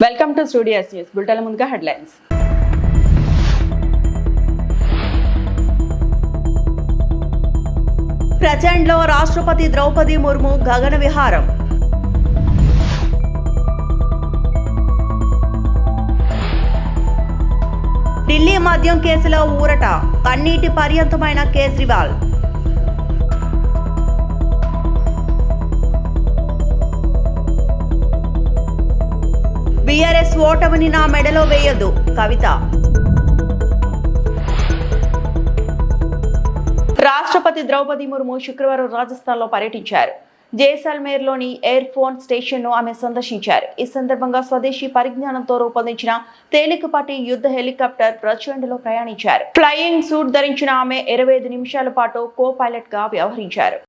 Welcome to studio news bulletin ముందుగా headlines. ప్రచండ్లో రాష్ట్రపతి ద్రౌపది ముర్ము గగన విహారం. ఢిల్లీ మద్యం కేసులో ఊరట, కన్నీటి పర్యంతమైన కేజ్రీవాల్. బీఆర్ఎస్ ఓటమిని నా మెడలో వేయొద్దు కవిత. రాష్ట్రపతి ద్రౌపది ముర్ము శుక్రవారం రాజస్థాన్లో పర్యటించారు. జైసల్మేర్లోని ఎయిర్ ఫోర్స్ స్టేషన్ను ఆమె సందర్శించారు. ఈ సందర్భంగా స్వదేశీ పరిజ్ఞానంతో రూపొందించిన తేలికపాటి యుద్ధ హెలికాప్టర్ ప్రచండ్లో ప్రయాణించారు. ఫ్లయింగ్ సూట్ ధరించిన ఆమె 25 నిమిషాల పాటు కో పైలట్ గా వ్యవహరించారు.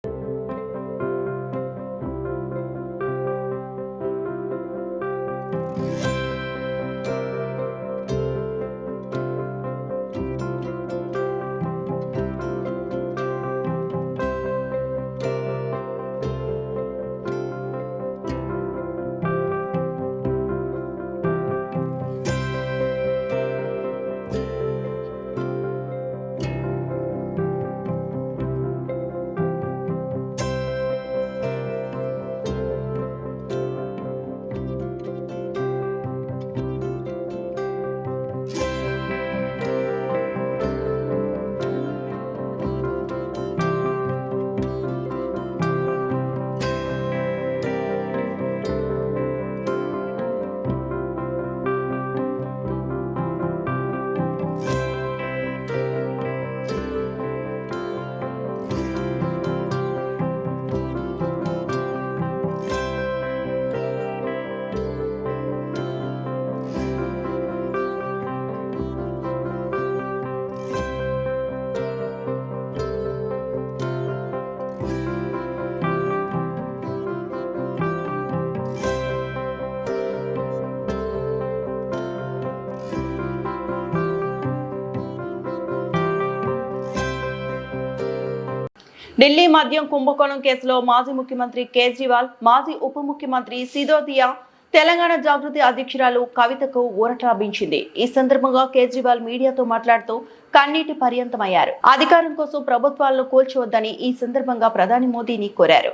ఢిల్లీ మద్యం కుంభకోణం కేసులో మాజీ ముఖ్యమంత్రి కేజ్రీవాల్, మాజీ ఉప ముఖ్యమంత్రి సిసోదియా, తెలంగాణ జాగృతి అధ్యక్షురాలు కవితకు ఊరట లభించింది. ఈ సందర్భంగా కేజ్రీవాల్ మీడియాతో మాట్లాడుతూ కన్నీటి పర్యంతమయ్యారు. అధికారం కోసం ప్రభుత్వాలను కూల్చవద్దని ఈ సందర్భంగా ప్రధాని మోదీని కోరారు.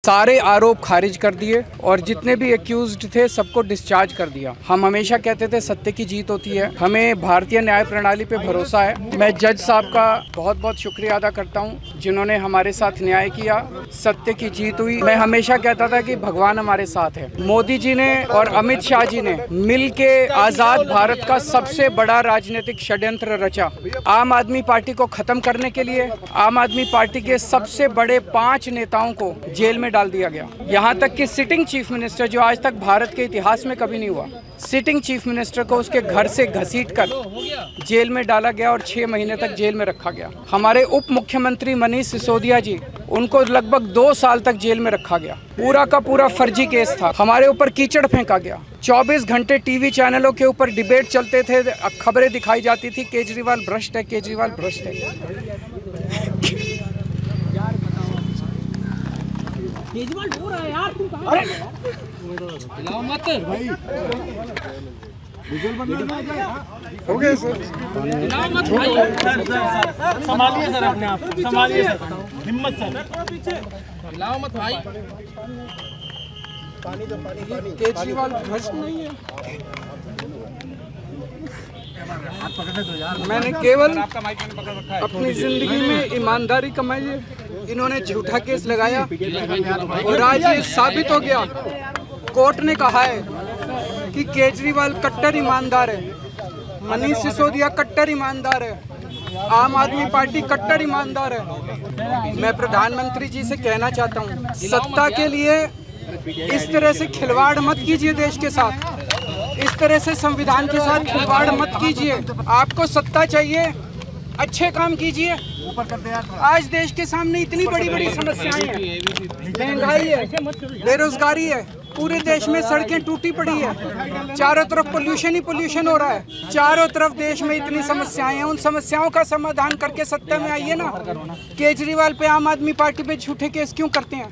सारे आरोप खारिज कर दिए और जितने भी एक्यूज्ड थे सबको डिस्चार्ज कर दिया। हम हमेशा कहते थे सत्य की जीत होती है, हमें भारतीय न्याय प्रणाली पे भरोसा है। मैं जज साहब का बहुत बहुत शुक्रिया अदा करता हूँ जिन्होंने हमारे साथ न्याय किया, सत्य की जीत हुई। मैं हमेशा कहता था कि भगवान हमारे साथ है। मोदी जी ने और अमित शाह जी ने मिल के आज़ाद भारत का सबसे बड़ा राजनीतिक षड्यंत्र रचा। आम आदमी पार्टी को खत्म करने के लिए आम आदमी पार्टी के सबसे बड़े 5 नेताओं को जेल में डाल दिया गया। यहाँ तक कि सिटिंग चीफ मिनिस्टर, जो आज तक भारत के इतिहास में कभी नहीं हुआ, सिटिंग चीफ मिनिस्टर को उसके घर से घसीट कर जेल में डाला गया और 6 महीने तक जेल में रखा गया। हमारे उप मुख्यमंत्री मनीष सिसोदिया जी, उनको लगभग 2 साल तक जेल में रखा गया। पूरा का पूरा फर्जी केस था। हमारे ऊपर कीचड़ फेंका गया। 24 घंटे टीवी चैनलों के ऊपर डिबेट चलते थे, खबरें दिखाई जाती थी केजरीवाल भ्रष्ट है, केजरीवाल भ्रष्ट है। केजरीवाल हो रहा है यार, तुम कहां हिलाओ मत भाई, हो गया सर, हिलाओ मत भाई, संभालिए सर, अपने आप संभालिए सर, हिम्मत सर, हिलाओ मत भाई। केजरीवाल भ्रष्ट नहीं है। मैंने केवल अपनी जिंदगी में ईमानदारी कमाई है। इन्होंने झूठा केस लगाया और आज ये साबित हो गया। कोर्ट ने कहा है कि केजरीवाल कट्टर ईमानदार है, मनीष सिसोदिया कट्टर ईमानदार है, आम आदमी पार्टी कट्टर ईमानदार है। मैं प्रधानमंत्री जी से कहना चाहता हूँ, सत्ता के लिए इस तरह से खिलवाड़ मत कीजिए देश के साथ, इस तरह से संविधान के साथ खिलवाड़ मत कीजिए। आपको सत्ता चाहिए, अच्छे काम कीजिए। आज देश के सामने इतनी बड़ी बड़ी समस्याएं हैं, महंगाई है, बेरोजगारी है, पूरे देश में सड़कें टूटी पड़ी है, चारों तरफ पोल्यूशन ही पोल्यूशन हो रहा है, चारों तरफ देश में इतनी समस्याएं हैं। उन समस्याओं का समाधान करके सत्ता में आइए ना। केजरीवाल पे, आम आदमी पार्टी पे झूठे केस क्यों करते हैं?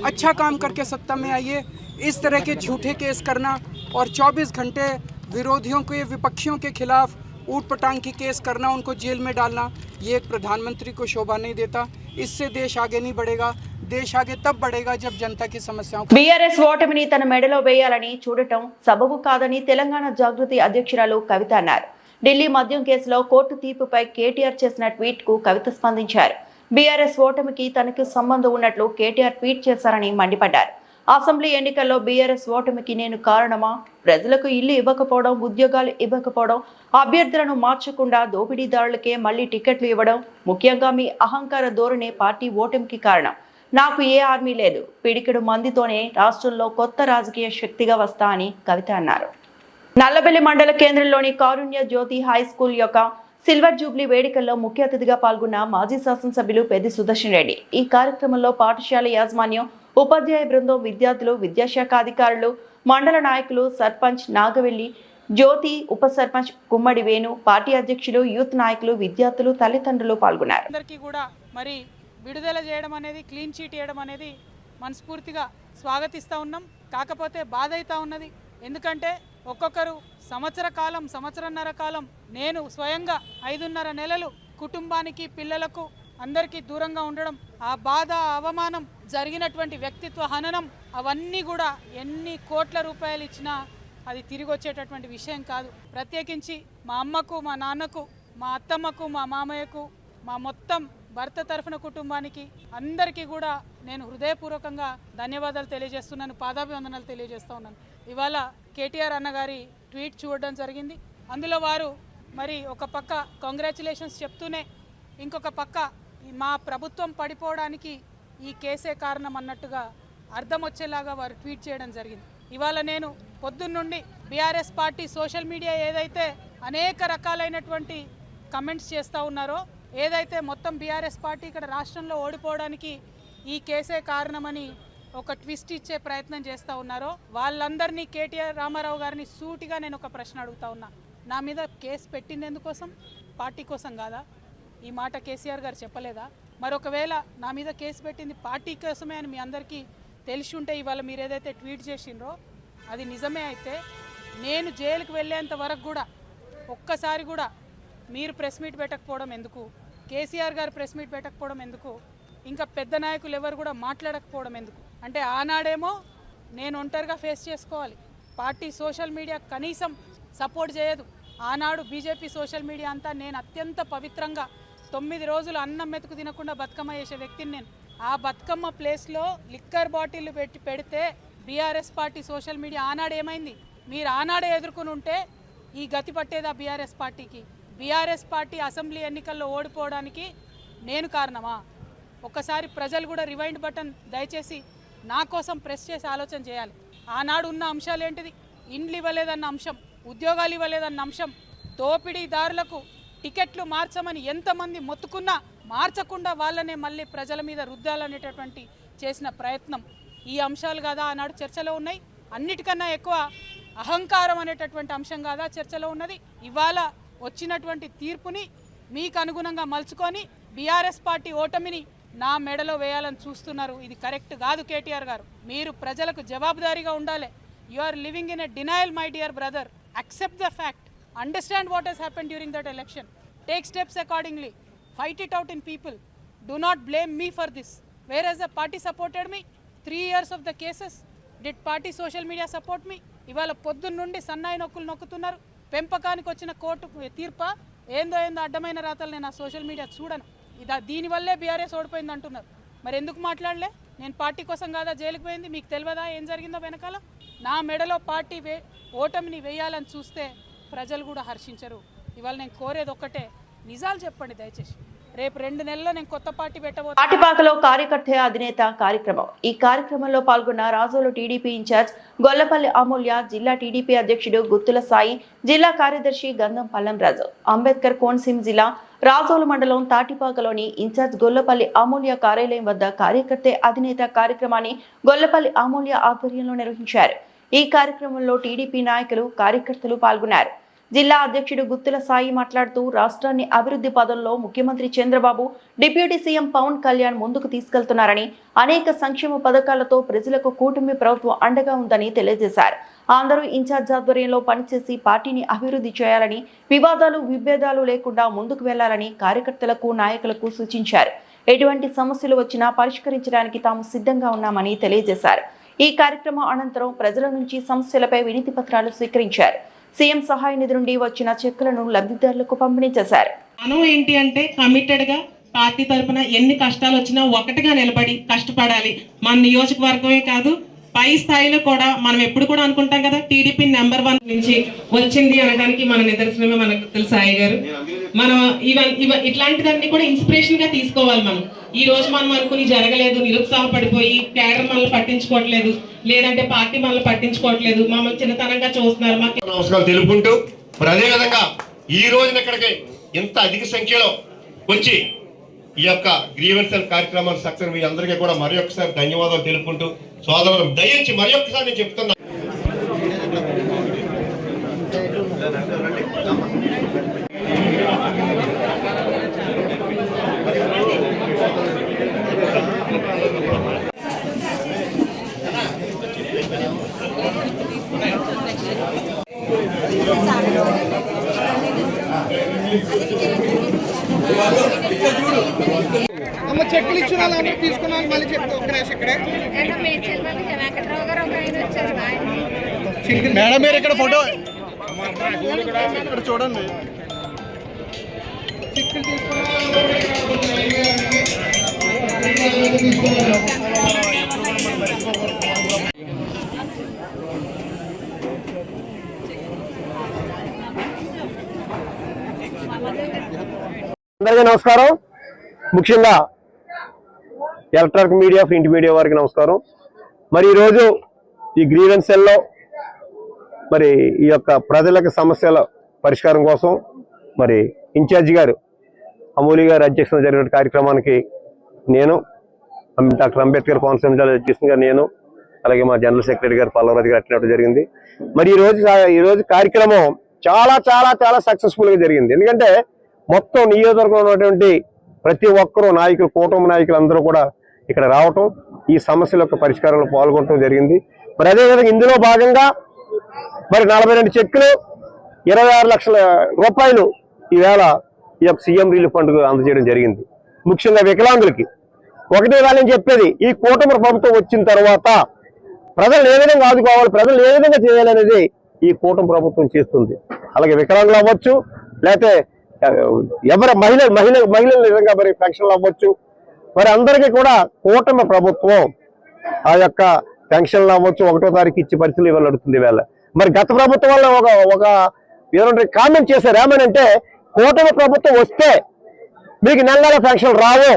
अच्छा काम करके सत्ता में आइए। इस तरह के झूठे केस करना और 24 घंटे विरोधियों के, विपक्षियों के खिलाफ ऊट पटांग की केस करना, उनको जेल में डालना, ये एक प्रधानमंत्री को शोभा नहीं देता। इससे देश आगे नहीं बढ़ेगा। देश आगे तब बढ़ेगा जब जनता की समस्याओं బీఆర్ఎస్ ఓటమిని తన మెడలో వేయాలని చూడటం సబబు కాదని తెలంగాణ జాగృతి అధ్యక్షురాలు కవిత అన్నారు. ఢిల్లీ మద్యం కేసులో కోర్టు తీర్పుపై కేటీఆర్ చేసిన ట్వీట్ కు కవిత స్పందించారు. బీఆర్ఎస్ ఓటమికి తనకు సంబంధం ఉన్నట్లు కేటీఆర్ ట్వీట్ చేశారని మండిపడ్డారు. అసెంబ్లీ ఎన్నికల్లో బీఆర్ఎస్ ఓటమికి నేను కారణమా? ప్రజలకు ఇల్లు ఇవ్వకపోవడం, ఉద్యోగాలు ఇవ్వకపోవడం, అభ్యర్థులను మార్చకుండా దోపిడీదారులకే మళ్లీ టికెట్లు ఇవ్వడం, ముఖ్యంగా మీ అహంకార ధోరణే పార్టీ ఓటమికి కారణం. నాకు ఏ ఆర్మీ లేదు, పిడికెడు మందితోనే రాష్ట్రంలో కొత్త రాజకీయ శక్తిగా వస్తా అని కవిత అన్నారు. నల్లబెల్లి మండల కేంద్రంలోని కారుణ్య జ్యోతి హై స్కూల్ యొక్క సిల్వర్ జూబ్లీ వేడుకల్లో ముఖ్య అతిథిగా పాల్గొన్న మాజీ శాసనసభ్యులు పెద్ది సుదర్శన్ రెడ్డి. ఈ కార్యక్రమంలో పాఠశాల యాజమాన్యం, ఉపాధ్యాయ బృందం, విద్యార్థులు, విద్యాశాఖ అధికారులు, మండల నాయకులు, సర్పంచ్ నాగవెల్లి జ్యోతి, ఉప సర్పంచ్ గుమ్మడి వేణు, పార్టీ అధ్యక్షులు, యూత్ నాయకులు, విద్యార్థులు, తల్లిదండ్రులు పాల్గొన్నారు. విడుదల చేయడం అనేది, క్లీన్ చీట్ చేయడం అనేది మనస్ఫూర్తిగా స్వాగతిస్తూ ఉన్నాం. కాకపోతే బాధ అవుతా ఉన్నది. ఎందుకంటే ఒక్కొక్కరు సంవత్సరన్నర కాలం నేను స్వయంగా 5.5 నెలలు కుటుంబానికి, పిల్లలకు, అందరికీ దూరంగా ఉండడం, ఆ బాధ, అవమానం, జరిగినటువంటి వ్యక్తిత్వ హననం, అవన్నీ కూడా ఎన్ని కోట్ల రూపాయలు ఇచ్చినా అది తిరిగి వచ్చేటటువంటి విషయం కాదు. ప్రత్యేకించి మా అమ్మకు, మా నాన్నకు, మా అత్తమ్మకు, మా మామయ్యకు, మా మొత్తం భర్త తరఫున కుటుంబానికి అందరికీ కూడా నేను హృదయపూర్వకంగా ధన్యవాదాలు తెలియజేస్తున్నాను, పాదాభివందనాలు తెలియజేస్తూ ఉన్నాను. ఇవాళ కేటీఆర్ అన్నగారి ట్వీట్ చూడడం జరిగింది. అందులో వారు మరి ఒక పక్క కంగ్రాచులేషన్స్ చెప్తూనే ఇంకొక పక్క మా ప్రభుత్వం పడిపోవడానికి ఈ కేసే కారణం అన్నట్టుగా అర్థం వచ్చేలాగా వారు ట్వీట్ చేయడం జరిగింది. ఇవాళ నేను పొద్దున్నుండి బీఆర్ఎస్ పార్టీ సోషల్ మీడియా ఏదైతే అనేక రకాలైనటువంటి కమెంట్స్ చేస్తూ ఉన్నారో, ఏదైతే మొత్తం బీఆర్ఎస్ పార్టీ ఇక్కడ రాష్ట్రంలో ఓడిపోవడానికి ఈ కేసే కారణమని ఒక ట్విస్ట్ ఇచ్చే ప్రయత్నం చేస్తూ ఉన్నారో, వాళ్ళందరినీ కేటీఆర్ రామారావు గారిని సూటిగా నేను ఒక ప్రశ్న అడుగుతా ఉన్నా. నా మీద కేసు పెట్టింది ఎందుకోసం? పార్టీ కోసం కాదా? ఈ మాట కేసీఆర్ గారు చెప్పలేదా? మరొకవేళ నా మీద కేసు పెట్టింది పార్టీ కోసమే అని మీ అందరికీ తెలిసి ఉంటే ఇవాళ మీరు ఏదైతే ట్వీట్ చేసిండ్రో అది నిజమే అయితే, నేను జైలుకి వెళ్ళేంత వరకు కూడా ఒక్కసారి కూడా మీరు ప్రెస్ మీట్ పెట్టకపోవడం ఎందుకు? కేసీఆర్ గారు ప్రెస్ మీట్ పెట్టకపోవడం ఎందుకు? ఇంకా పెద్ద నాయకులు ఎవరు కూడా మాట్లాడకపోవడం ఎందుకు? అంటే ఆనాడేమో నేను ఒంటరిగా ఫేస్ చేసుకోవాలి, పార్టీ సోషల్ మీడియా కనీసం సపోర్ట్ చేయదు. ఆనాడు బీజేపీ సోషల్ మీడియా అంతా నేను అత్యంత పవిత్రంగా 9 రోజులు అన్నం మెతుకు తినకుండా బతుకమ్మ చేసే వ్యక్తిని నేను. ఆ బతుకమ్మ ప్లేస్లో లిక్కర్ బాటిల్ పెడితే బీఆర్ఎస్ పార్టీ సోషల్ మీడియా ఆనాడు ఏమైంది? మీరు ఆనాడే ఎదుర్కొని ఉంటే ఈ గతి పట్టేదా బీఆర్ఎస్ పార్టీకి? బీఆర్ఎస్ పార్టీ అసెంబ్లీ ఎన్నికల్లో ఓడిపోవడానికి నేను కారణమా? ఒక్కసారి ప్రజలు కూడా రివైండ్ బటన్ దయచేసి నా కోసం ప్రెస్ చేసి ఆలోచన చేయాలి. ఆనాడు ఉన్న అంశాలు ఏంటిది? ఇండ్లు ఇవ్వలేదన్న అంశం, ఉద్యోగాలు ఇవ్వలేదన్న అంశం, దోపిడీదారులకు టికెట్లు మార్చమని ఎంతమంది మొత్తుకున్నా మార్చకుండా వాళ్ళనే మళ్ళీ ప్రజల మీద రుద్దాలనేటటువంటి చేసిన ప్రయత్నం, ఈ అంశాలు కాదా ఆనాడు చర్చలో ఉన్నాయి? అన్నిటికన్నా ఎక్కువ అహంకారం అనేటటువంటి అంశం కాదా చర్చలో ఉన్నది? ఇవాళ వచ్చినటువంటి తీర్పుని మీకు అనుగుణంగా మలుచుకొని బీఆర్ఎస్ పార్టీ ఓటమిని నా మెడలో వేయాలని చూస్తున్నారు. ఇది కరెక్ట్ కాదు కేటీఆర్ గారు. మీరు ప్రజలకు జవాబుదారీగా ఉండాలి. You are living in a denial my dear brother. Accept the fact, understand what he's happen during that election, take steps accordingly, fight it out in people. Do not blame me for this. Whereas the party supported me 3 years of the cases, did party social media support me? ఇవాళ పొద్దున్న నుండి సన్నాయి నొక్కులు నొక్కుతున్నారు. పెంపకానికి వచ్చిన court తీర్ప ఏందో అడ్డమైన రాతలు నేను ఆ సోషల్ మీడియా చూడను. దీనివల్లే బీఆర్ఎస్ ఓడిపోయింది అంటున్నారు. మరి ఎందుకు మాట్లాడలే? నేను పార్టీ కోసం కాదా జైలుకి పోయింది? మీకు తెలియదా ఏం జరిగిందో వెనకాల? నా మెడలో పార్టీ ఓటమిని వేయాలని చూస్తే ప్రజలు కూడా హర్షించరు. ఇవాళ నేను కోరేది ఒక్కటే, నిజాలు చెప్పండి దయచేసి. రేపు 2 నెలల్లో నేను కొత్త పార్టీ పెట్టబోతున్నాను. తాటిపాకలో కార్యకర్త అధినేత కార్యక్రమం. ఈ కార్యక్రమంలో పాల్గొన్న రాజోలు టీడీపీ ఇన్ఛార్జ్ గొల్లపల్లి అమూల్య, జిల్లా టీడీపీ అధ్యక్షుడు గుత్తుల సాయి, జిల్లా కార్యదర్శి గంధం పల్లం రాజు, అంబేద్కర్ కోనసీమ జిల్లా రాజోలు మండలం తాటిపాకలోని ఇన్ఛార్జ్ గొల్లపల్లి అమూల్య కార్యాలయం వద్ద కార్యకర్త అధినేత కార్యక్రమాన్ని గొల్లపల్లి అమూల్య ఆధ్వర్యంలో నిర్వహించారు. ఈ కార్యక్రమంలో టీడీపీ నాయకులు, కార్యకర్తలు పాల్గొన్నారు. జిల్లా అధ్యక్షుడు గుత్తుల సాయి మాట్లాడుతూ రాష్ట్రాన్ని అభివృద్ధి పదంలో ముఖ్యమంత్రి చంద్రబాబు, డిప్యూటీ సీఎం పవన్ కళ్యాణ్ ముందుకు తీసుకెళ్తున్నారని, అనేక సంక్షేమ పథకాలతో ప్రజలకు కూటమి ప్రభుత్వం అండగా ఉందని తెలియజేశారు. అందరూ ఇన్ఛార్జ్ ఆధ్వర్యంలో పనిచేసి పార్టీని అభివృద్ధి చేయాలని, వివాదాలు విభేదాలు లేకుండా ముందుకు వెళ్లాలని కార్యకర్తలకు, నాయకులకు సూచించారు. ఎటువంటి సమస్యలు వచ్చినా పరిష్కరించడానికి తాము సిద్ధంగా ఉన్నామని తెలియజేశారు. ఈ కార్యక్రమం అనంతరం ప్రజల నుంచి సమస్యలపై వినతి పత్రాలు స్వీకరించారు. సీఎం సహాయ నిధి నుండి వచ్చిన చెక్కులను లబ్ధిదారులకు పంపిణీ చేశారు. మనం ఏంటి అంటే కమిటెడ్ గా పార్టీ తరఫున ఎన్ని కష్టాలు వచ్చినా ఒకటిగా నిలబడి కష్టపడాలి. మన నియోజకవర్గమే కాదు పై స్థాయిలో కూడా మనం ఎప్పుడు కూడా అనుకుంటాం కదా, టీడీపీ నెంబర్ 1 నుంచి వచ్చింది అనడానికి మన నిదర్శనమే మనకు తెలుసు సాయి గారు. మనం ఇట్లాంటిదన్నీ కూడా ఇన్స్పిరేషన్ గా తీసుకోవాలి. మనం ఈ రోజు మనం అనుకుని జరగలేదు, నిరుత్సాహపడిపోయి కేడర్ మనల్ని పట్టించుకోవట్లేదు, లేదంటే పార్టీ మనల్ని పట్టించుకోవట్లేదు, మమ్మల్ని చిన్నతనంగా చూస్తున్నారు. మాకు నమస్కారం తెలుపుకుంటూ మరి అదే విధంగా ఈ రోజున ఇక్కడికి ఇంత అధిక సంఖ్యలో వచ్చి ఈ యొక్క గ్రీవెన్సల్ కార్యక్రమాన్ని సక్సెస్ మీ అందరికీ కూడా మరొకసారి ధన్యవాదాలు తెలుపుకుంటూ సోదరులు దయించి మరొకసారి నేను చెప్తున్నా. అమ్మ చెక్కులు ఇచ్చిన వాళ్ళందరూ తీసుకున్నాను మళ్ళీ చెప్తా ఒక్క నిమిషం ఇక్కడే మేడం మీరు ఇక్కడ ఫోటో ఇక్కడ చూడండి. చెక్కులు అందరికీ నమస్కారం. ముఖ్యంగా ఎలక్ట్రానిక్ మీడియా, ప్రింట్ మీడియా వారికి నమస్కారం. మరి ఈరోజు ఈ గ్రీవెన్సెల్లో మరి ఈ యొక్క ప్రజలకు సమస్యల పరిష్కారం కోసం మరి ఇన్ఛార్జి గారు అమూలి గారు అధ్యక్షతన జరిగిన కార్యక్రమానికి నేను, డాక్టర్ అంబేద్కర్ కోనసీమ అధ్యక్షునిగా నేను, అలాగే మా జనరల్ సెక్రటరీ గారు పల్లవరాజు గారు అట్టినట్టు జరిగింది. మరి ఈరోజు కార్యక్రమం చాలా చాలా చాలా సక్సెస్ఫుల్గా జరిగింది. ఎందుకంటే మొత్తం నియోజకవర్గంలో ఉన్నటువంటి ప్రతి ఒక్కరూ నాయకులు, కూటమి నాయకులు అందరూ కూడా ఇక్కడ రావటం, ఈ సమస్యల యొక్క పరిష్కారంలో పాల్గొనడం జరిగింది. మరి అదేవిధంగా ఇందులో భాగంగా మరి 42 చెక్కులు 26 లక్షల రూపాయలు ఈవేళ ఈ యొక్క సీఎం రిలీఫ్ ఫండ్ అందజేయడం జరిగింది. ముఖ్యంగా వికలాంగులకి ఒకటే వాళ్ళని చెప్పేది, ఈ కూటమి ప్రభుత్వం వచ్చిన తర్వాత ప్రజలు ఏ విధంగా ఆదుకోవాలి, ప్రజలు ఏ విధంగా చేయాలనేది ఈ కూటమి ప్రభుత్వం చేస్తుంది. అలాగే వికలాంగులు అవ్వచ్చు, లేకపోతే ఎవరి మహిళలు నిజంగా మరి పెన్షన్లు అవ్వచ్చు, మరి అందరికీ కూడా కూటమి ప్రభుత్వం ఆ యొక్క పెన్షన్లు అవ్వచ్చు 1వ తారీఖు ఇచ్చే పరిస్థితులు ఇవాళ నడుస్తుంది. వేళ మరి గత ప్రభుత్వం వల్ల ఒక ఏమంటే కామెంట్ చేశారు, ఏమనంటే కూటమి ప్రభుత్వం వస్తే మీకు నెల పెన్షన్లు రావు,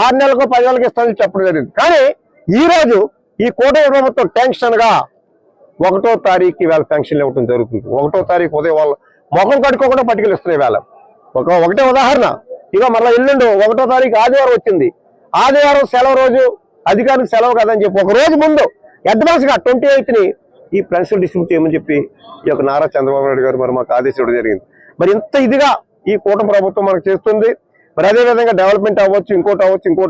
6 నెలలకు 10 నెలలకు ఇస్తామని చెప్పడం జరిగింది. కానీ ఈ రోజు ఈ కూటమి ప్రభుత్వం టెన్షన్ గా 1వ తారీఖు వేళ పెన్షన్లు ఇవ్వడం జరుగుతుంది. 1వ తారీఖు ఉదయం వాళ్ళు ముఖం కట్టుకోకుండా పట్టుకెళ్ళి ఇస్తున్నాయి. వేళ ఒకటే ఉదాహరణ, ఇక మళ్ళీ ఎల్లుండి 1వ తారీఖు ఆదివారం వచ్చింది, ఆదివారం సెలవు రోజు, అధికారికి సెలవు కదని చెప్పి ఒక రోజు ముందు అడ్వాన్స్ గా 28ని ఈ పెన్షన్ డిస్ట్రిబ్యూట్ చేయమని చెప్పి ఈ యొక్క నారా చంద్రబాబు నాయుడు గారు మరి మాకు ఆదేశించడం జరిగింది. మరి ఇంత ఇదిగా ఈ కూటమి ప్రభుత్వం మనకు చేస్తుంది. మరి అదేవిధంగా డెవలప్మెంట్ అవ్వచ్చు, ఇంకోటి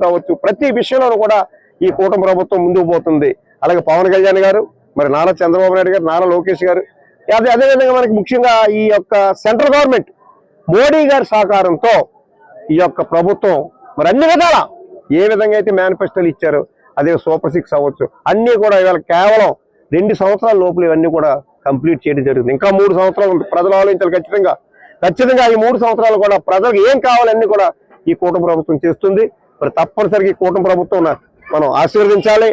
అవ్వచ్చు, ప్రతి విషయంలోనూ కూడా ఈ కూటమి ప్రభుత్వం ముందుకు పోతుంది. అలాగే పవన్ కళ్యాణ్ గారు, మరి నారా చంద్రబాబు నాయుడు గారు, నారా లోకేష్ గారు, అదేవిధంగా మనకి ముఖ్యంగా ఈ యొక్క సెంట్రల్ గవర్నమెంట్ మోడీ గారి సహకారంతో ఈ యొక్క ప్రభుత్వం మరి అన్ని విధాల ఏ విధంగా అయితే మేనిఫెస్టోలు ఇచ్చారో, అదే సూపర్ 6 అవ్వచ్చు, అన్ని కూడా ఇవాళ కేవలం 2 సంవత్సరాల లోపల ఇవన్నీ కూడా కంప్లీట్ చేయడం జరుగుతుంది. ఇంకా 3 సంవత్సరాలు ఉంది. ప్రజలు ఆలోచించాలి ఖచ్చితంగా ఈ 3 సంవత్సరాలు కూడా ప్రజలకు ఏం కావాలన్నీ కూడా ఈ కూటమి ప్రభుత్వం చేస్తుంది. మరి తప్పనిసరిగా ఈ కూటమి ప్రభుత్వం మనం ఆశీర్వదించాలి.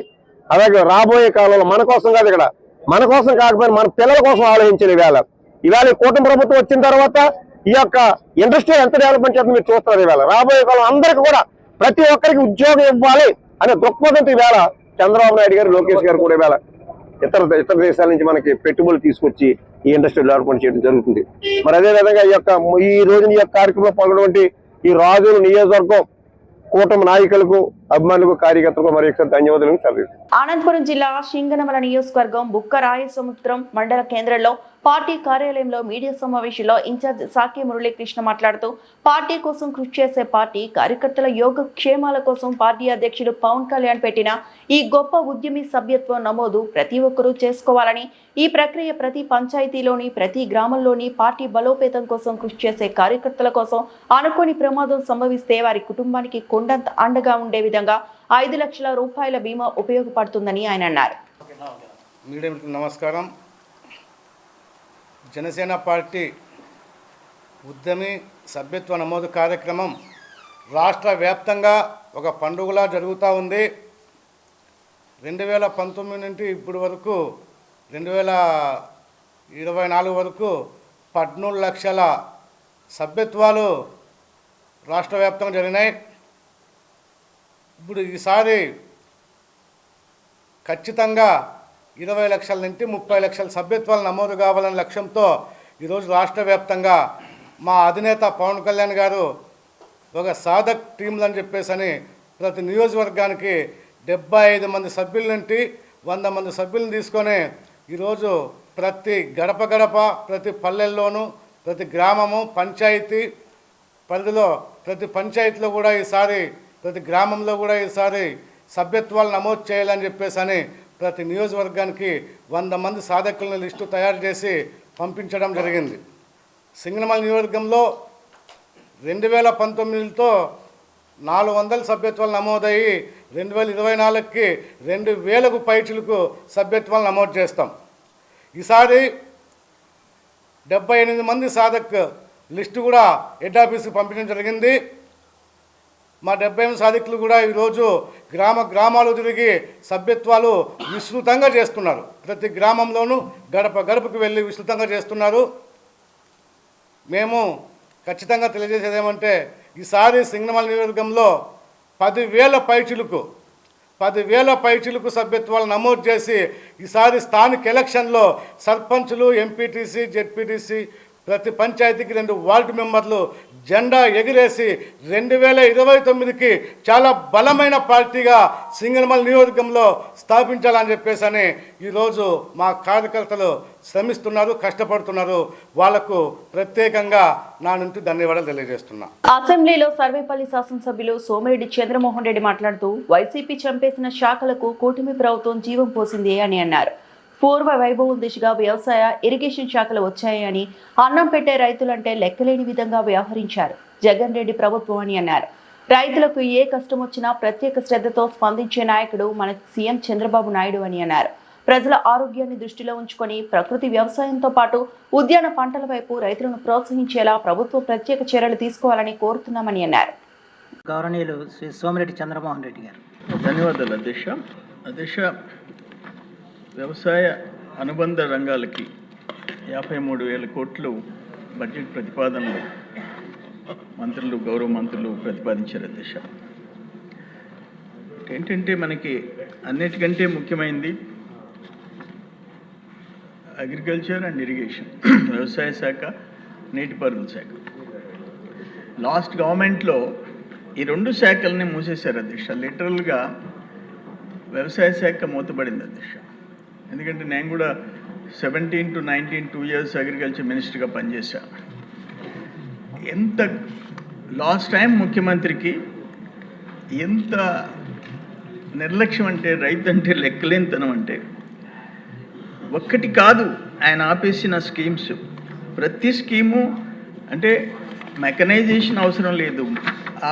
అలాగే రాబోయే కాలంలో మన కోసం కాదు, ఇక్కడ మన కోసం కాకపోయినా మన పిల్లల కోసం ఆలోచించాలి. ఇవాళ ఈ కూటమి ప్రభుత్వం వచ్చిన తర్వాత ఈ యొక్క ఇండస్ట్రీ ఎంత డెవలప్మెంట్ చేస్తుందో మీరు చూస్తున్నారు. ఇవాళ రాబోయే కాలం అందరికీ కూడా ప్రతి ఒక్కరికి ఉద్యోగం ఇవ్వాలి అనే దృక్పథంతో ఈవేళ చంద్రబాబు నాయుడు గారు, లోకేష్ గారు కూడా ఈవేళ ఇతర దేశాల నుంచి మనకి పెట్టుబడులు తీసుకొచ్చి ఈ ఇండస్ట్రీ డెవలప్మెంట్ చేయడం జరుగుతుంది. మరి అదేవిధంగా ఈ రోజున ఈ యొక్క కార్యక్రమంలో పాల్గొన్నటువంటి ఈ రాజుల నియోజకవర్గం కూటమి నాయకులకు, అభిమానులకు కార్యకర్తలకు మరి ఒకసారి ధన్యవాదాలు సెలవు. అనంతపురం జిల్లా సింగనమల నియోజకవర్గం బుక్కరాయ సముద్రం మండల కేంద్రంలో పార్టీ కార్యాలయంలో మీడియా సమావేశంలో ఇన్ఛార్జ్ సాకే మురళీకృష్ణ మాట్లాడుతూ పార్టీ కోసం కృషి చేసే పార్టీ కార్యకర్తల యోగ క్షేమాల కోసం పార్టీ అధ్యక్షుడు పవన్ కళ్యాణ్ పెట్టిన ఈ గొప్ప ఉద్యమి సభ్యత్వ నమోదు ప్రతి ఒక్కరూ చేసుకోవాలని, ఈ ప్రక్రియ ప్రతి పంచాయతీలోని ప్రతి గ్రామంలోని పార్టీ బలోపేతం కోసం కృషి చేసే కార్యకర్తల కోసం అనుకోని ప్రమాదం సంభవిస్తే వారి కుటుంబానికి కొండంత అండగా ఉండే విధంగా 5 లక్షల రూపాయల బీమా ఉపయోగపడుతుందని ఆయన అన్నారు. మీడియా నమస్కారం. జనసేన పార్టీ ఉద్యమి సభ్యత్వ నమోదు కార్యక్రమం రాష్ట్ర వ్యాప్తంగా ఒక పండుగలా జరుగుతూ ఉంది. 2019 నుండి ఇప్పటి వరకు 2024 వరకు 13 లక్షల సభ్యత్వాలు రాష్ట్ర వ్యాప్తంగా జరిగినాయి. ఇప్పుడు ఈసారి ఖచ్చితంగా 20 లక్షల నుండి 30 లక్షల సభ్యత్వాలు నమోదు కావాలనే లక్ష్యంతో ఈరోజు రాష్ట్ర వ్యాప్తంగా మా అధినేత పవన్ కళ్యాణ్ గారు ఒక సాధక్ టీంలు అని చెప్పేసి ప్రతి నియోజకవర్గానికి 75 మంది సభ్యుల నుండి 100 మంది సభ్యులను తీసుకొని ఈరోజు ప్రతి గడప ప్రతి పల్లెల్లోనూ ప్రతి గ్రామము పంచాయతీ పరిధిలో ప్రతి పంచాయతీలో కూడా ఈసారి ప్రతి గ్రామంలో కూడా ఈసారి సభ్యత్వాలు నమోదు చేయాలని చెప్పేసి ప్రతి నియోజకవర్గానికి 100 మంది సాధకులను లిస్టు తయారు చేసి పంపించడం జరిగింది. సింగనమల నియోజకవర్గంలో 2019తో 400 సభ్యత్వాలు నమోదయ్యి 2024కి 2000కు పైచులకు సభ్యత్వాలు నమోదు చేస్తాం. ఈసారి 78 మంది సాధక్ లిస్టు కూడా హెడ్ ఆఫీస్కి పంపించడం జరిగింది. మా 78 సాధకులు కూడా ఈరోజు గ్రామాలు తిరిగి సభ్యత్వాలు విస్తృతంగా చేస్తున్నారు. ప్రతి గ్రామంలోనూ గడపకు వెళ్ళి విస్తృతంగా చేస్తున్నారు. మేము ఖచ్చితంగా తెలియజేసేది ఏమంటే ఈసారి సింగనమల నియోజకవర్గంలో 10,000 పైచులకు సభ్యత్వాలు నమోదు చేసి ఈసారి స్థానిక ఎలక్షన్లో సర్పంచులు, ఎంపీటీసీ, జెడ్పీటీసీ ప్రతి పంచాయతీకి 2 వార్డు మెంబర్లు జెండా ఎగిరేసి 2029కి చాలా బలమైన పార్టీగా సింగనమల నియోజకవర్గంలో స్థాపించాలని చెప్పేసి ఈరోజు మా కార్యకర్తలు శ్రమిస్తున్నారు, కష్టపడుతున్నారు. వాళ్లకు ప్రత్యేకంగా నా నుంచి ధన్యవాదాలు తెలియజేస్తున్నా. అసెంబ్లీలో సర్వేపల్లి శాసనసభ్యులు సోమిరెడ్డి చంద్రమోహన్ రెడ్డి మాట్లాడుతూ వైసీపీ చంపేసిన శాఖలకు కూటమి ప్రభుత్వం జీవం పోసింది అని అన్నారు. పూర్వ వైభవం దిశగా వ్యవసాయ, ఇరిగేషన్ శాఖలు వచ్చాయని, అన్నం పెట్టే రైతులంటే లెక్కలేని విధంగా వ్యవహరించారు జగన్ రెడ్డి ప్రభుత్వం అని అన్నారు. రైతులకు ఏ కష్టం వచ్చినా ప్రత్యేక శ్రద్ధతో స్పందించే నాయకుడు మన సీఎం చంద్రబాబు నాయుడు అని అన్నారు. ప్రజల ఆరోగ్యాన్ని దృష్టిలో ఉంచుకొని ప్రకృతి వ్యవసాయంతో పాటు ఉద్యాన పంటల వైపు రైతులను ప్రోత్సహించేలా ప్రభుత్వం ప్రత్యేక చర్యలు తీసుకోవాలని కోరుతున్నామని అన్నారు. గౌరవనీయులు శ్రీ సోమిరెడ్డి చంద్రమోహన్ రెడ్డి గారు. ధన్యవాదాలు అధ్యక్ష. వ్యవసాయ అనుబంధ రంగాలకి 53,000 కోట్లు బడ్జెట్ ప్రతిపాదనలు గౌరవ మంత్రులు ప్రతిపాదించారు అధ్యక్ష. ఏంటంటే మనకి అన్నిటికంటే ముఖ్యమైనది అగ్రికల్చర్ అండ్ ఇరిగేషన్, వ్యవసాయ శాఖ, నీటిపారుదల శాఖ. లాస్ట్ గవర్నమెంట్లో ఈ 2 శాఖల్ని మూసేశారు అధ్యక్ష. లిటరల్గా వ్యవసాయ శాఖ మూతపడింది అధ్యక్ష. ఎందుకంటే నేను కూడా 17 to 19 2 years అగ్రికల్చర్ మినిస్టర్గా పనిచేశాను. ఎంత లాస్ట్ టైం ముఖ్యమంత్రికి ఎంత నిర్లక్ష్యం అంటే, రైతు అంటే లెక్కలేనితనం అంటే, ఒక్కటి కాదు ఆయన ఆపేసిన స్కీమ్స్. ప్రతి స్కీము అంటే మెకనైజేషన్ అవసరం లేదు.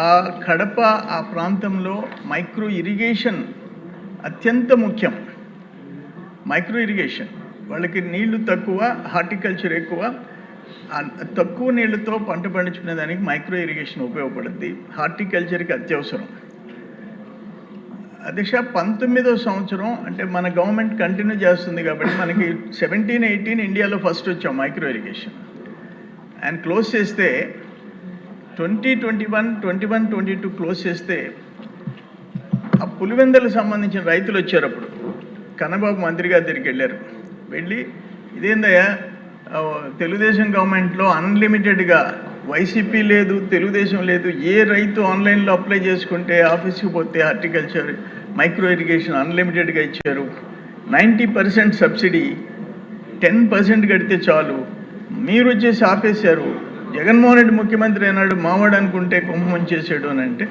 ఆ కడప ఆ ప్రాంతంలో మైక్రో ఇరిగేషన్ అత్యంత ముఖ్యం. మైక్రో ఇరిగేషన్ వాళ్ళకి నీళ్లు తక్కువ, హార్టికల్చర్ ఎక్కువ, తక్కువ నీళ్లతో పంట పండించుకునే దానికి మైక్రో ఇరిగేషన్ ఉపయోగపడుద్ది. హార్టికల్చర్కి అత్యవసరం. అధ్యక్ష 19వ సంవత్సరం అంటే మన గవర్నమెంట్ కంటిన్యూ చేస్తుంది కాబట్టి మనకి 17-18 ఇండియాలో ఫస్ట్ వచ్చాం మైక్రో ఇరిగేషన్. అండ్ క్లోజ్ చేస్తే 2021, 22 క్లోజ్ చేస్తే ఆ పులివెందులకు సంబంధించిన రైతులు వచ్చారు. అప్పుడు కన్నబాబు మంత్రి గారి దగ్గరికి వెళ్ళి ఇదేందయ్యా తెలుగుదేశం గవర్నమెంట్లో అన్లిమిటెడ్గా వైసీపీ లేదు, తెలుగుదేశం లేదు. ఏ రైతు ఆన్లైన్లో అప్లై చేసుకుంటే ఆఫీస్కి పోతే హార్టికల్చర్ మైక్రో ఇరిగేషన్ అన్లిమిటెడ్గా ఇచ్చారు. 90% సబ్సిడీ, 10% కడితే చాలు. మీరు వచ్చేసి ఆపేశారు. జగన్మోహన్ రెడ్డి ముఖ్యమంత్రి అయినాడు, మావాడు అనుకుంటే కుంభం చేసాడు అని అంటే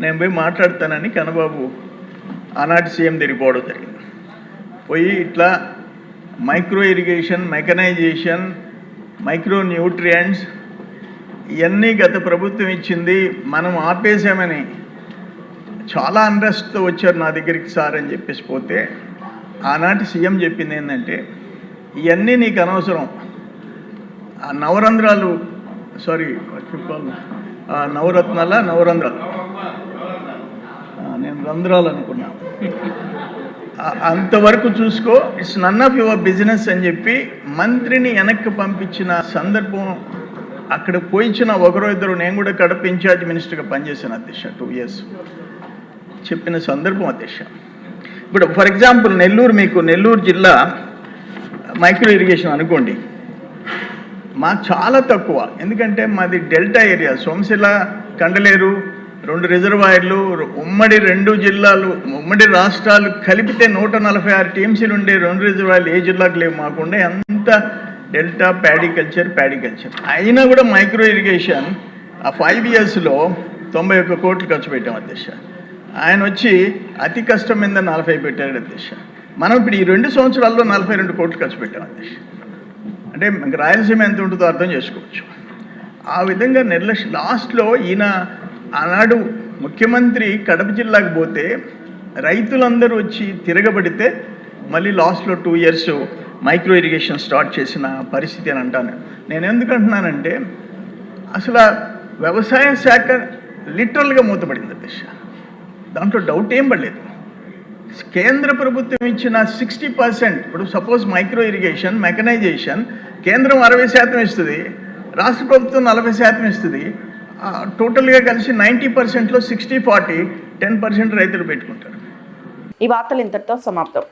నేను పోయి మాట్లాడతానని కన్నబాబు ఆనాటి సీఎం తిరిగిపోవడం జరిగింది. పోయి ఇట్లా micro irrigation, mechanisation, micro nutrients ఇవన్నీ గత ప్రభుత్వం ఇచ్చింది, మనం ఆపేసామని చాలా అన్రెస్ట్తో వచ్చారు నా దగ్గరికి సార్ అని చెప్పేసి పోతే ఆనాటి సీఎం చెప్పింది ఏంటంటే ఇవన్నీ నీకు అనవసరం, ఆ నవరంధ్రాలు నవరంధ్రాలు నేను రంధ్రాలు అనుకున్నా, అంతవరకు చూసుకో, it's none of your business అని చెప్పి మంత్రిని వెనక్కి పంపించిన సందర్భం. అక్కడ పోయించిన ఒకరో ఇద్దరు, నేను కూడా కడప ఇన్ఛార్జ్ మినిస్టర్గా పనిచేశాను అధ్యక్ష 2 years, చెప్పిన సందర్భం అధ్యక్ష. ఇప్పుడు ఫర్ ఎగ్జాంపుల్ నెల్లూరు జిల్లా మైక్రో ఇరిగేషన్ అనుకోండి, మాకు చాలా తక్కువ. ఎందుకంటే మాది డెల్టా ఏరియా, సోమశిల, కండలేరు 2 రిజర్వాయర్లు, ఉమ్మడి 2 జిల్లాలు, ఉమ్మడి రాష్ట్రాలు కలిపితే 146 టీఎంసీలు ఉండే 2 రిజర్వాయర్లు ఏ జిల్లాకు లేవు. మాకుండే అంత డెల్టా ప్యాడీ కల్చర్. అయినా కూడా మైక్రో ఇరిగేషన్ ఆ 5 yearsలో 91 కోట్లు ఖర్చు పెట్టాం అధ్యక్ష. ఆయన వచ్చి అతి కష్టం మీద 40 పెట్టాడు అధ్యక్ష. మనం ఇప్పుడు ఈ 2 సంవత్సరాల్లో 42 కోట్లు ఖర్చు పెట్టాం అధ్యక్ష. అంటే రాయలసీమ ఎంత ఉంటుందో అర్థం చేసుకోవచ్చు. ఆ విధంగా నిర్లక్ష్యం. లాస్ట్లో ఈయన ఆనాడు ముఖ్యమంత్రి కడప జిల్లాకు పోతే రైతులందరూ వచ్చి తిరగబడితే మళ్ళీ లాస్ట్లో 2 years మైక్రో ఇరిగేషన్ స్టార్ట్ చేసిన పరిస్థితి అని అంటాను. నేను ఎందుకు అంటున్నానంటే అసలు వ్యవసాయ శాఖ లిటరల్గా మూతపడింది అధ్యక్ష, దాంట్లో డౌట్ ఏం పడలేదు. కేంద్ర ప్రభుత్వం ఇచ్చిన 60%, ఇప్పుడు సపోజ్ మైక్రో ఇరిగేషన్, మెకనైజేషన్ కేంద్రం 60% ఇస్తుంది, రాష్ట్ర ప్రభుత్వం 40% ఇస్తుంది. టోటల్గా కలిసి 90%లో 60-40, 10% రైతులు పెట్టుకుంటారు. ఈ వార్తలు ఇంతటితో సమాప్తం.